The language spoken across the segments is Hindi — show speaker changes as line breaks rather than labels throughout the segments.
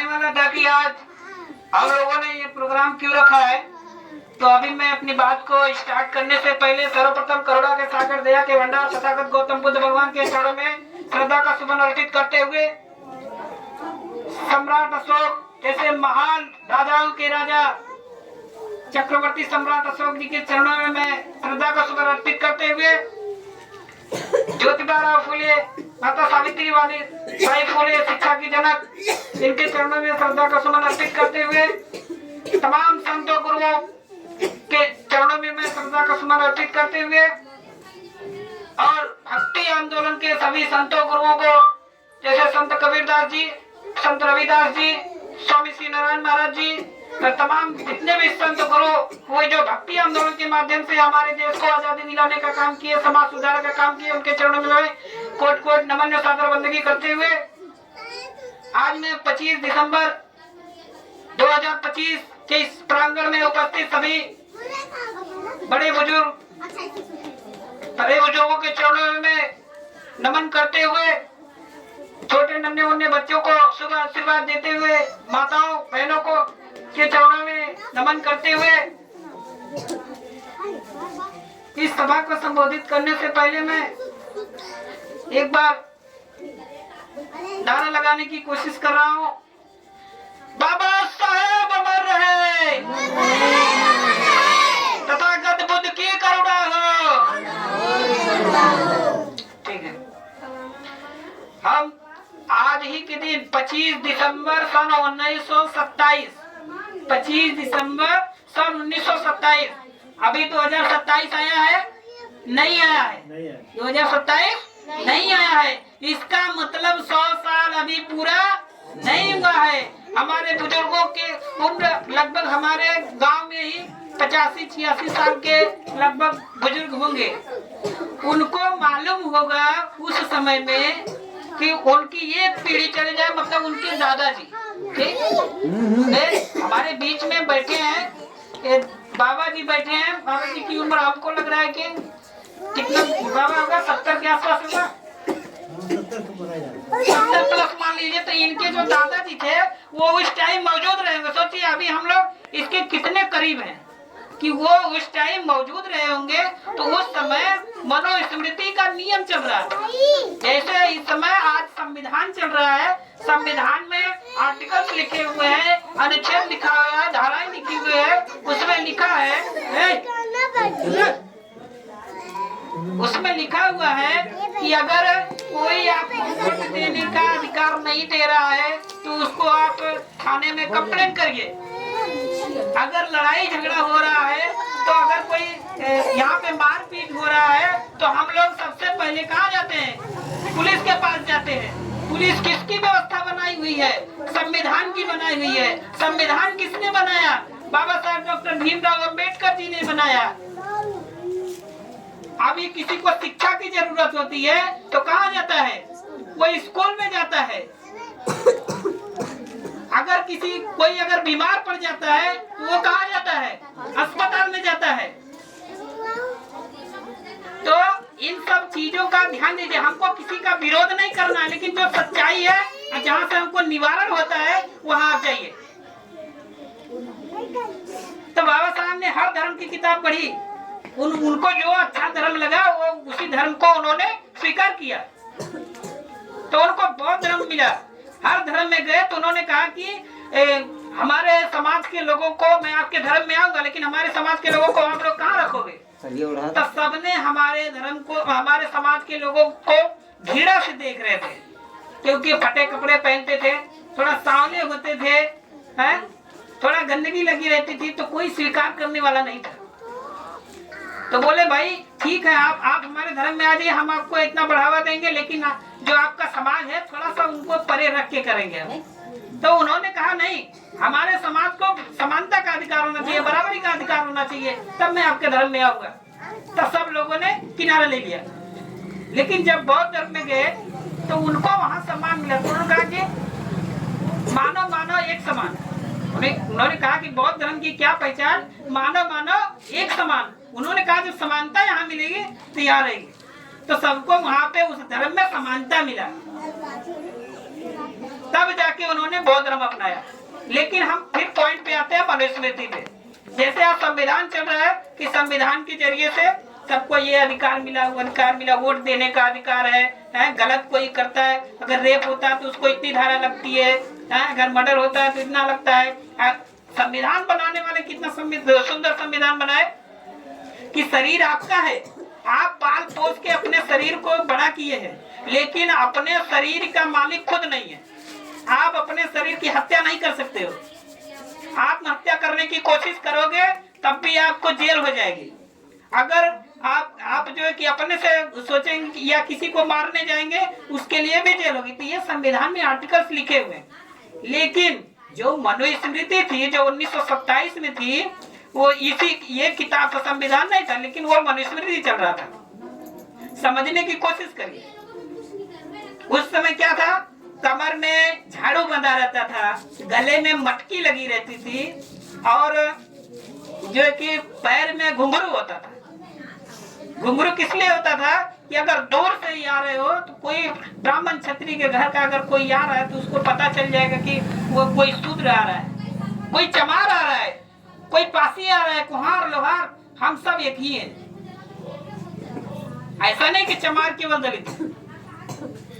बताने वाला था कि आज हम लोगों ने ये प्रोग्राम क्यों रखा है। तो अभी मैं अपनी बात को स्टार्ट करने से पहले सर्वप्रथम करुणा के सागर दया के भंडार तथागत गौतम बुद्ध भगवान के चरणों में श्रद्धा का सुमन अर्पित करते हुए सम्राट अशोक जैसे महान राजाओं के राजा चक्रवर्ती सम्राट अशोक जी के चरणों में मैं श्रद्धा का सुमन अर्पित करते हुए ज्योतिबा फूले, माता सावित्री वाली बाई फूले, शिक्षा की जनक, इनके चरणों में श्रद्धा का सुमन अर्पित करते हुए तमाम संतों गुरुओं के चरणों में मैं श्रद्धा का सुमन अर्पित करते हुए और भक्ति आंदोलन के सभी संतों गुरुओं को जैसे संत कबीरदास जी, संत रविदास जी, स्वामी श्री नारायण महाराज जी, तमाम जितने भी संत गुरु हुए जो भक्ति आंदोलन के माध्यम से हमारे देश को आजादी दिलाने का काम किए, समाज सुधार का काम किए, उनके चरणों में मैं कोट कोट नमन और सादर बंदगी करते हुए आज मैं 25 दिसंबर 2025 के इस प्रांगण में उपस्थित सभी बड़े बुजुर्गों के चरणों में मैं नमन करते हुए छोटे नन्हे मुन्ने बच्चों को शुभ आशीर्वाद देते हुए माताओं बहनों को के चरणों में नमन करते हुए इस सभा को संबोधित करने से पहले मैं एक बार नारा लगाने की कोशिश कर रहा हूँ। बाबा साहेब अमर रहे, तथागत बुद्ध की करुणा हो। ठीक है, हम आज ही के दिन 25 दिसंबर सन 1927 25 दिसंबर सन 1927, अभी 2027 आया है, नहीं आया है, 2027 नहीं आया है। इसका मतलब 100 साल अभी पूरा नहीं हुआ है। हमारे बुजुर्गों के उम्र लगभग हमारे गांव में ही 85-86 साल के लगभग बुजुर्ग होंगे। उनको मालूम होगा उस समय में कि उनकी एक पीढ़ी चले जाए, मतलब उनके दादाजी, ठीक, हमारे बीच में बैठे हैं, बाबा जी बैठे हैं। बाबा जी की उम्र हमको लग रहा है कि कितना बाबा होगा, 70 के आसपास होगा, 70 प्लस मान लीजिए। तो इनके जो दादाजी थे वो उस टाइम मौजूद रहेंगे। सोचिए अभी हम लोग इसके कितने करीब हैं कि वो उस टाइम मौजूद रहे होंगे। तो उस समय मनुस्मृति का नियम चल रहा है, जैसे इस समय आज संविधान चल रहा है। संविधान में आर्टिकल्स लिखे हुए हैं, अनुच्छेद लिखा हुआ है, धाराएं लिखी हुई है। उसमें लिखा है कि अगर कोई आपको वोट देने का अधिकार नहीं दे रहा है तो उसको आप थाने में कंप्लेंट करिए। अगर लड़ाई झगड़ा हो रहा है, तो अगर कोई यहाँ पे मारपीट हो रहा है, तो हम लोग सबसे पहले कहाँ जाते हैं? पुलिस के पास जाते हैं। पुलिस किसकी व्यवस्था बनाई हुई है? संविधान की बनाई हुई है। संविधान किसने बनाया? बाबा साहब डॉक्टर भीमराव अम्बेडकर जी ने बनाया। अभी किसी को शिक्षा की जरूरत होती है तो कहाँ जाता है? वो स्कूल में जाता है। अगर कोई अगर बीमार पड़ जाता है तो वो कहाँ जाता है? अस्पताल में जाता है। तो इन सब चीजों का ध्यान दीजिए। हमको किसी का विरोध नहीं करना है, लेकिन जो सच्चाई है, जहाँ से हमको निवारण होता है वहाँ आप जाइए। तो बाबा साहब ने हर धर्म की किताब पढ़ी, उनको जो अच्छा धर्म लगा वो उसी धर्म को उन्होंने स्वीकार किया। तो उनको बौद्ध धर्म मिला। हर धर्म में गए तो उन्होंने कहा कि हमारे समाज के लोगों को, मैं आपके धर्म में आऊंगा लेकिन हमारे समाज के लोगों को आप लोग कहाँ रखोगे? तो सबने हमारे धर्म को, हमारे समाज के लोगों को घृणा से देख रहे थे, क्योंकि फटे कपड़े पहनते थे, थोड़ा सांवले होते थे, हैं, थोड़ा गंदगी लगी रहती थी, तो कोई स्वीकार करने वाला नहीं था। तो बोले भाई ठीक है, आप हमारे धर्म में आ जाइए, हम आपको इतना बढ़ावा देंगे, लेकिन जो आपका समाज है थोड़ा सा उनको परे रख के करेंगे। तो उन्होंने कहा नहीं, हमारे समाज को समानता का अधिकार होना चाहिए, बराबरी का अधिकार होना चाहिए, तब मैं आपके धर्म में आऊंगा। तो सब लोगों ने किनारा ले लिया। लेकिन जब बौद्ध धर्म में गए तो उनको वहाँ सम्मान मिला। तो उन्होंने कहा कि मानव मानव एक समान। उन्होंने कहा कि बौद्ध धर्म की क्या पहचान? मानव मानव एक समान। उन्होंने कहा जब समानता यहाँ मिलेगी तो यहाँ रहेगी। तो सबको वहाँ पे उस धर्म में समानता मिला, तब जाके उन्होंने बौद्ध धर्म अपनाया। लेकिन हम फिर पॉइंट पे आते हैं मनुस्मृति पे। जैसे आप संविधान चल रहा है कि संविधान के जरिए से सबको ये अधिकार मिला, वो अधिकार मिला, वोट देने का अधिकार है, गलत कोई करता है, अगर रेप होता है तो उसको इतनी धारा लगती है, अगर मर्डर होता है तो इतना लगता है। संविधान बनाने वाले कितना सुंदर संविधान बनाए कि शरीर आपका है, आप पाल पोस के अपने शरीर को बड़ा किए हैं, लेकिन अपने शरीर का मालिक खुद नहीं है। आप अपने शरीर की हत्या नहीं कर सकते हो। आत्महत्या करने की कोशिश करोगे तब भी आपको जेल हो जाएगी। अगर आप जो है कि अपने से सोचेंगे या किसी को मारने जाएंगे उसके लिए भी जेल होगी। तो ये संविधान में आर्टिकल्स लिखे हुए हैं। लेकिन जो मनुस्मृति थी जो 1927 में थी, वो ये किताब का संविधान नहीं था, लेकिन वो मनुस्मृति चल रहा था। समझने की कोशिश करिए। उस समय क्या था, कमर में झाड़ू बंधा रहता था, गले में मटकी लगी रहती थी, और जो है कि पैर में घुंघरू होता था। घुंघरू किस लिए होता था कि अगर दूर से ही आ रहे हो तो कोई ब्राह्मण क्षत्रिय के घर का अगर कोई आ रहा है तो उसको पता चल जाएगा कि वो कोई शूद्र आ रहा है, कोई चमार आ रहा है, कोई पासी आ रहा है, कुम्हार लोहार, हम सब एक ही हैं। ऐसा नहीं कि चमार केवल दलित।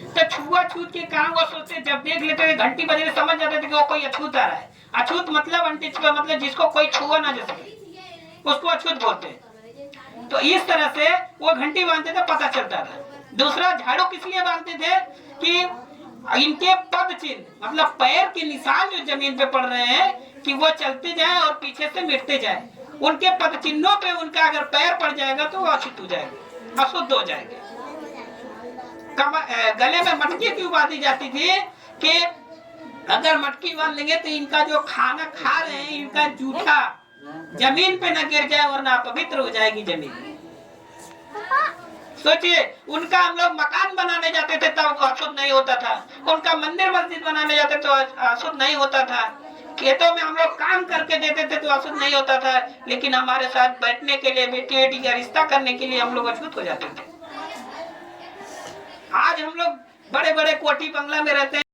तो छुआछूत के कारण वो सोचते, जब देख लेते थे घंटी बजे समझ जाते थे कि वो कोई अछूत आ रहा है। अछूत मतलब अनटचेबल, मतलब जिसको कोई छुआ ना जा सके, उसको अछूत बोलते हैं। तो इस तरह से वो घंटी बांधते थे, पता चलता था। दूसरा, झाड़ू किस लिए बांधते थे कि इनके पद चिन्ह मतलब पैर के निशान जो जमीन पे पड़ रहे हैं कि वो चलते जाए और पीछे से मिटते जाए। उनके पद चिन्हों पे उनका अगर पैर पड़ जाएगा तो वो अशुद्ध हो जाएंगे, अशुद्ध हो जाएंगे। गले में मटकी क्यों बांधी जाती थी कि अगर मटकी बांध लेंगे तो इनका जो खाना खा रहे हैं, इनका जूठा जमीन पे न गिर जाए वरना अपवित्र हो जाएगी जमीन। सोचिए, उनका हम लोग मकान बनाने जाते थे तब अशुद्ध नहीं होता था, उनका मंदिर मस्जिद बनाने जाते तो अशुद्ध नहीं होता था, खेतों में हम लोग काम करके देते थे तो अशुद्ध नहीं होता था, लेकिन हमारे साथ बैठने के लिए, बेटी बेटी का रिश्ता करने के लिए हम लोग अशुद्ध हो जाते थे। आज हम लोग बड़े बड़े कोठी बंगला में रहते हैं।